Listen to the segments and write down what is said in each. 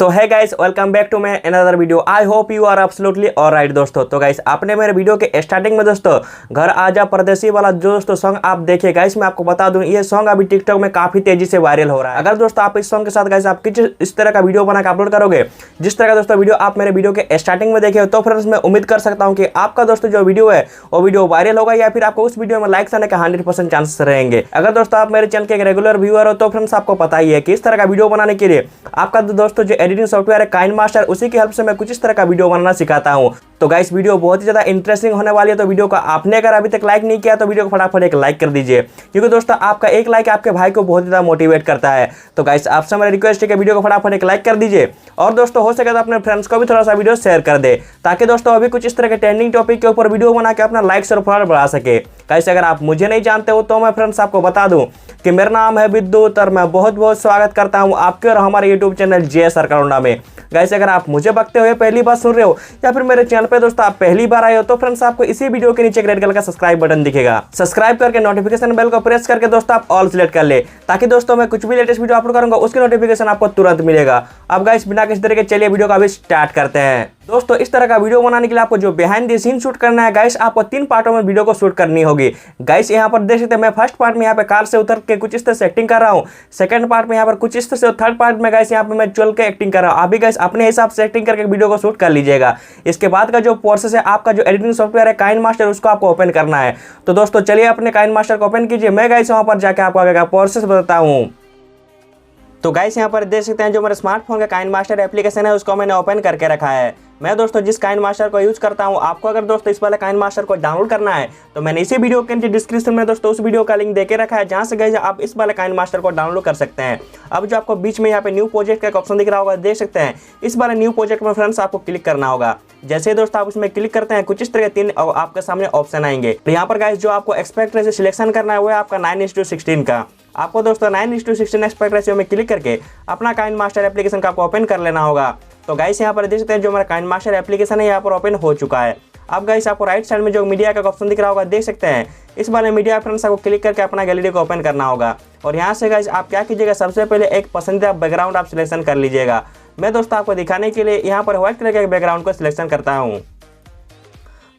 So hi guys, welcome back to my another video. I hope you are absolutely alright दोस्तों। तो guys, आपने मेरे video के starting में दोस्तों घर आजा परदेसी वाला जो दोस्तों सॉन्ग आप देखे, गाइस मैं आपको बता दूं ये सॉन्ग अभी टिकटॉक में काफी तेजी से वायरल हो रहा है। अगर दोस्तों आप इस सॉन्ग के साथ गाइस आप इस तरह का वीडियो बना के अपलोड करोगे, जिस तरह का दोस्तों वीडियो आप मेरे वीडियो के स्टार्टिंग में देखे, तो फ्रेंड्स मैं उम्मीद कर सकता हूँ कि आपका दोस्तों जो वीडियो है वो वीडियो वायरल होगा या फिर आपको उस वीडियो में लाइक्स आने का 100% चांसेस रहेंगे। अगर दोस्तों आप मेरे चैनल के एक रेगुलर व्यूअर हो तो फ्रेंड्स आपको पता ही है कि इस तरह का वीडियो बनाने के लिए आपका दोस्तों जो एडिटिंग सॉफ्टवेयर है काइनमास्टर, उसी की हेल्प से मैं कुछ इस तरह का वीडियो बनाना सिखाता हूं। तो गाइस वीडियो बहुत ही ज्यादा इंटरेस्टिंग होने वाली है। तो वीडियो को आपने अगर अभी तक लाइक नहीं किया तो वीडियो को फटाफट एक लाइक कर दीजिए, क्योंकि दोस्तों आपका एक लाइक आपके भाई को बहुत ज्यादा मोटिवेट करता है। तो गाइस आपसे मेरा रिक्वेस्ट है कि वीडियो को फटाफट एक लाइक कर दीजिए और दोस्तों हो सके तो अपने फ्रेंड्स को भी थोड़ा सा वीडियो शेयर कर दे, ताकि दोस्तों अभी कुछ इस तरह के ट्रेंडिंग टॉपिक के ऊपर वीडियो बना के अपना लाइक्स और फॉलोअर बढ़ा सके। गाइस अगर आप मुझे नहीं जानते हो तो मैं फ्रेंड्स आपको बता दूं कि मेरा नाम है विद्युत और मैं बहुत बहुत स्वागत करता हूं आपके और हमारे यूट्यूब चैनल JSR लोंडा में। गाइस अगर आप मुझे बकते हुए पहली बार सुन रहे हो या फिर मेरे चैनल पे दोस्तों आप पहली बार आए हो तो फ्रेंड्स आपको इसी वीडियो के नीचे रेड कलर का सब्सक्राइब बटन दिखेगा। सब्सक्राइब करके नोटिफिकेशन बेल को प्रेस करके दोस्तों आप ऑल सिलेक्ट कर ले, ताकि दोस्तों मैं कुछ भी लेटेस्ट वीडियो अपलोड करूंगा उसकी नोटिफिकेशन आपको तुरंत मिलेगा। अब गाइस बिना किसी तरह के चलिए वीडियो को अभी स्टार्ट करते हैं। दोस्तों इस तरह का वीडियो बनाने के लिए आपको जो बिहाइंड द सीन शूट करना है, गाइस आपको 3 पार्टों में वीडियो को शूट करनी होगी। गाइस यहाँ पर देख सकते हैं मैं फर्स्ट पार्ट में यहाँ पे कार से उतर के कुछ इस तरह से एक्टिंग कर रहा हूँ, सेकंड पार्ट में यहाँ पर कुछ इस तरह से, थर्ड पार्ट में गाइस यहाँ पे मैं चल के एक्टिंग कर रहा हूँ। अभी गाइस अपने हिसाब से एक्टिंग करके वीडियो को शूट कर लीजिएगा। इसके बाद का जो प्रोसेस है आपका जो एडिटिंग सॉफ्टवेयर है काइनमास्टर, उसको आपको ओपन करना है। तो दोस्तों चलिए अपने काइनमास्टर को ओपन कीजिए। मैं गाइस वहाँ पर जाके आपको आगे का प्रोसेस बताता हूँ। तो गाइस यहाँ पर देख सकते हैं जो मेरे स्मार्टफोन का काइनमास्टर एप्लीकेशन है उसको मैंने ओपन करके रखा है। मैं दोस्तों जिस काइनमास्टर को यूज करता हूँ, आपको अगर दोस्तों इस वाले काइनमास्टर को डाउनलोड करना है तो मैंने इसी वीडियो के नीचे डिस्क्रिप्शन में दोस्तों उस वीडियो का लिंक देके रखा है, जहाँ से गाइस आप इस वाले काइनमास्टर को डाउनलोड कर सकते हैं। अब जो आपको बीच में यहाँ पे न्यू प्रोजेक्ट का एक ऑप्शन दिख रहा होगा, देख सकते हैं इस वाले न्यू प्रोजेक्ट में फ्रेंड्स आपको क्लिक करना होगा। जैसे ही दोस्तों आप उसमें क्लिक करते हैं कुछ इस तरह के 3 आपके सामने ऑप्शन आएंगे। तो यहाँ पर गाइस जो आपको एक्सपेक्ट रेशियो सिलेक्शन करना है वो है आपका 9:16 का। आपको दोस्तों 9:16 एक्सपेक्ट रेशियो में क्लिक करके अपना काइनमास्टर एप्लीकेशन का आपको ओपन कर लेना होगा। तो गाइस यहाँ पर देख सकते हैं जो मेरा काइनमास्टर एप्लीकेशन है यहाँ पर ओपन हो चुका है। अब गाइस आपको राइट साइड में जो मीडिया का ऑप्शन दिख रहा होगा, देख सकते हैं इस वाले मीडिया फ्रेंड्स आपको क्लिक करके अपना गैलरी को ओपन करना होगा। और यहाँ से गाइस आप क्या कीजिएगा, सबसे पहले एक पसंदीदा बैकग्राउंड आप सिलेक्शन कर लीजिएगा। मैं दोस्तों आपको दिखाने के लिए यहाँ पर व्हाइट कलर के बैकग्राउंड को सिलेक्शन करता हूँ।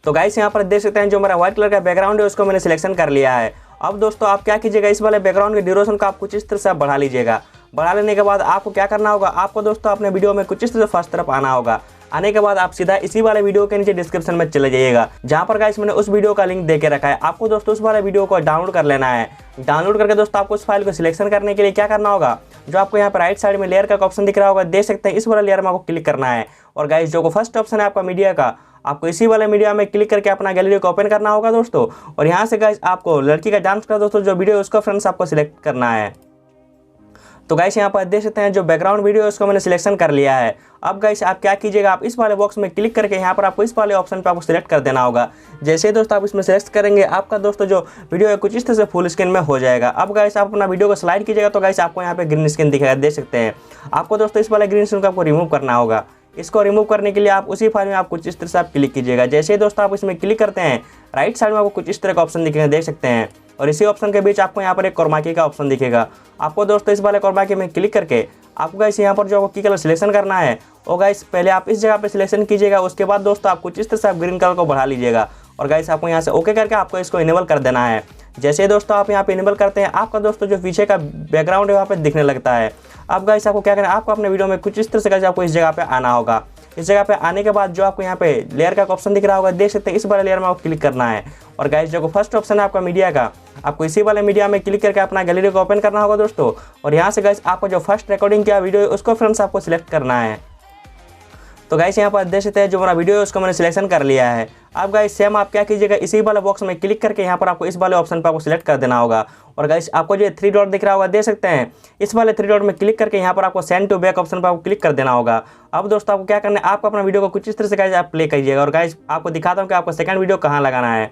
तो गाइस यहाँ पर देख सकते हैं जो मेरा व्हाइट कलर का बैकग्राउंड है उसको मैंने सिलेक्शन कर लिया है। अब दोस्तों आप क्या कीजिएगा, इस वाले बैकग्राउंड के ड्यूरेशन को आप कुछ इस तरह से बढ़ा लीजिएगा। बढ़ा लेने के बाद आपको क्या करना होगा, आपको दोस्तों अपने वीडियो में कुछ इस तरह से फर्स्ट तरफ आना होगा। आने के बाद आप सीधा इसी वाले वीडियो के नीचे डिस्क्रिप्शन में चले जाइएगा, जहाँ पर गाइस मैंने उस वीडियो का लिंक देके रखा है। आपको दोस्तों उस वाले वीडियो को डाउनलोड कर लेना है। डाउनलोड करके दोस्तों आपको उस फाइल को सिलेक्शन करने के लिए क्या करना होगा, जो आपको यहाँ पर राइट साइड में लेयर का ऑप्शन दिख रहा होगा, देख सकते हैं इस वाले लेयर में आपको क्लिक करना है। और गाइस जो फर्स्ट ऑप्शन है आपका मीडिया का, आपको इसी वाले मीडिया में क्लिक करके अपना गैलरी को ओपन करना होगा दोस्तों। और यहाँ से गाइस आपको लड़की का डांस का दोस्तों जो वीडियो है उसको फ्रेंड्स आपको सिलेक्ट करना है। तो गाइस यहाँ पर देख सकते हैं जो बैकग्राउंड वीडियो है उसको मैंने सिलेक्शन कर लिया है। अब गाइस आप क्या कीजिएगा, आप इस वाले बॉक्स में क्लिक करके यहाँ पर आपको इस वाले ऑप्शन पे आपको सिलेक्ट कर देना होगा। जैसे ही दोस्तों आप इसमें सिलेक्ट करेंगे आपका दोस्तों जो वीडियो है कुछ इस तरह से फुल स्क्रीन में हो जाएगा। अब गाइस आप अपना वीडियो को स्लाइड कीजिएगा तो गाइस आपको यहाँ पे ग्रीन स्क्रीन दिखेगा, देख सकते हैं। आपको दोस्तों इस वाले ग्रीन स्क्रीन को आपको रिमूव करना होगा। इसको रिमूव करने के लिए आप उसी फाइल में आप कुछ इस तरह से आप क्लिक कीजिएगा। जैसे ही दोस्तों आप इसमें क्लिक करते हैं राइट साइड में आपको कुछ इस तरह का ऑप्शन दिखेगा, देख सकते हैं। और इसी ऑप्शन के बीच आपको यहाँ पर एक क्रोमाकी का ऑप्शन दिखेगा। आपको दोस्तों इस वाले क्रोमाकी में क्लिक करके आपको गाइस यहाँ पर जो आपको की कलर सिलेक्शन करना है वो गाइस पहले आप इस जगह पे सिलेक्शन कीजिएगा। उसके बाद दोस्तों आप कुछ इस तरह से आप ग्रीन कलर को बढ़ा लीजिएगा। और गाइस आपको यहाँ से ओके करके आपको इसको इनेबल कर देना है। जैसे दोस्तों आप यहाँ पे इनेबल करते हैं आपका दोस्तों जो पीछे का बैकग्राउंड है वहाँ पे दिखने लगता है। अब गाइस आपको क्या करना है, आपको अपने वीडियो में कुछ इस तरह से गाइस आपको इस जगह पे आना होगा। इस जगह पे आने के बाद जो आपको यहाँ पे लेयर का ऑप्शन दिख रहा होगा, देख सकते हैं इस वाले लेयर में आपको क्लिक करना है। और गाइस जो फर्स्ट ऑप्शन है आपका मीडिया का, आपको इसी वाले मीडिया में क्लिक करके अपना गैलरी को ओपन करना होगा दोस्तों। और यहाँ से गाइस आपको जो फर्स्ट रिकॉर्डिंग किया वीडियो है उसको फ्रेंड्स आपको सिलेक्ट करना है। तो गाइस यहाँ पर देख सकते हैं जो मेरा वीडियो है उसको मैंने सिलेक्शन कर लिया है। अब गाइस सेम आप क्या कीजिएगा, इसी वाले बॉक्स में क्लिक करके यहाँ पर आपको इस वाले ऑप्शन पर आपको सिलेक्ट कर देना होगा। और गाइस आपको जो 3 डॉट दिख रहा होगा, देख सकते हैं इस वाले 3 डॉट में क्लिक करके यहाँ पर आपको सेंड टू बैक ऑप्शन पर आपको क्लिक कर देना होगा। अब दोस्तों आपको क्या करना है, आपको अपना वीडियो को कुछ इस तरह से गाइस आप प्ले कीजिएगा। और गाइस आपको दिखाता हूँ कि आपको सेकंड वीडियो कहाँ लगाना है।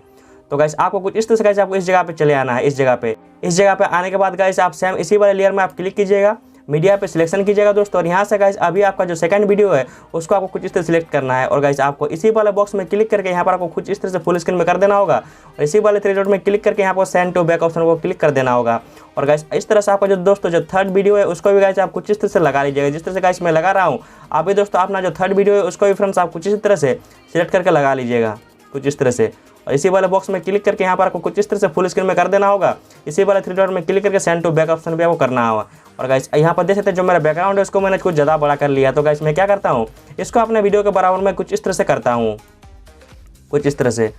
तो गाइस आपको कुछ इस तरह से गाइस आपको इस जगह पे चले आना है। इस जगह पे आने के बाद गाइस आप सेम इसी वाले लेयर में आप क्लिक कीजिएगा। मीडिया पे सिलेक्शन कीजिएगा दोस्तों। और यहाँ से गाइस अभी आपका जो सेकंड वीडियो है उसको आपको कुछ इस तरह सिलेक्ट करना है। और गाइस आपको इसी वाले बॉक्स में क्लिक करके यहाँ पर आपको कुछ इस तरह से फुल स्क्रीन में कर देना होगा। और इसी वाले थ्री डॉट में क्लिक करके यहाँ पर सेंड टू बैक ऑप्शन को क्लिक कर देना होगा। और गाइस इस तरह से आपका जो दोस्तों जो थर्ड वीडियो है उसको भी गाइस आप कुछ इस तरह से लगा लीजिएगा, जिस तरह से गाइस मैं लगा रहा हूँ। आप भी दोस्तों अपना जो थर्ड वीडियो है उसको भी फ्रेंड्स आप कुछ इस तरह से सिलेक्ट करके लगा लीजिएगा, कुछ इस तरह से। और इसी वाले बॉक्स में क्लिक करके यहाँ पर आपको कुछ इस तरह से फुल स्क्रीन में कर देना होगा। इसी वाले थ्री डॉट में क्लिक करके सेंड टू बैक ऑप्शन भी आपको करना होगा। और गाइस यहाँ पर देख सकते हैं जो मेरा बैकग्राउंड है उसको मैंने कुछ ज़्यादा बड़ा कर लिया। तो गाइस मैं क्या करता हूँ, इसको अपने वीडियो के बराबर में कुछ इस तरह से करता हूँ, कुछ इस तरह से।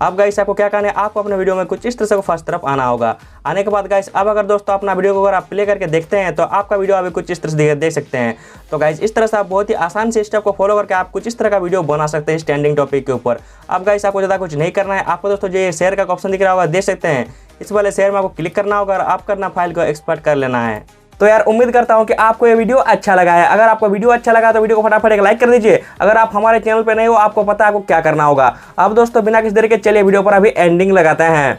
अब गाइस आपको क्या करना है, आपको अपने वीडियो में कुछ इस तरह से फर्स्ट तरफ आना होगा। आने के बाद गाइस अब अगर दोस्तों अपना वीडियो को अगर आप प्ले करके देखते हैं तो आपका वीडियो अभी कुछ इस तरह से देख सकते हैं। तो गाइस इस तरह से आप बहुत ही आसान से स्टेप को फॉलो करके आप कुछ इस तरह का वीडियो बना सकते हैं स्टैंडिंग टॉपिक के ऊपर। अब गाइस आपको ज़्यादा कुछ नहीं करना है, आपको दोस्तों जो ये शेयर का ऑप्शन दिख रहा होगा देख सकते हैं, इस वाले शेयर में आपको क्लिक करना होगा और आप करना फाइल को एक्सपोर्ट कर लेना है। तो यार उम्मीद करता हूं कि आपको ये वीडियो अच्छा लगा है। अगर आपको वीडियो अच्छा लगा तो वीडियो को फटाफट एक लाइक कर दीजिए। अगर आप हमारे चैनल पे नए हो आपको पता है आपको क्या करना होगा। अब दोस्तों बिना किसी देरी के चलिए वीडियो पर अभी एंडिंग लगाते हैं।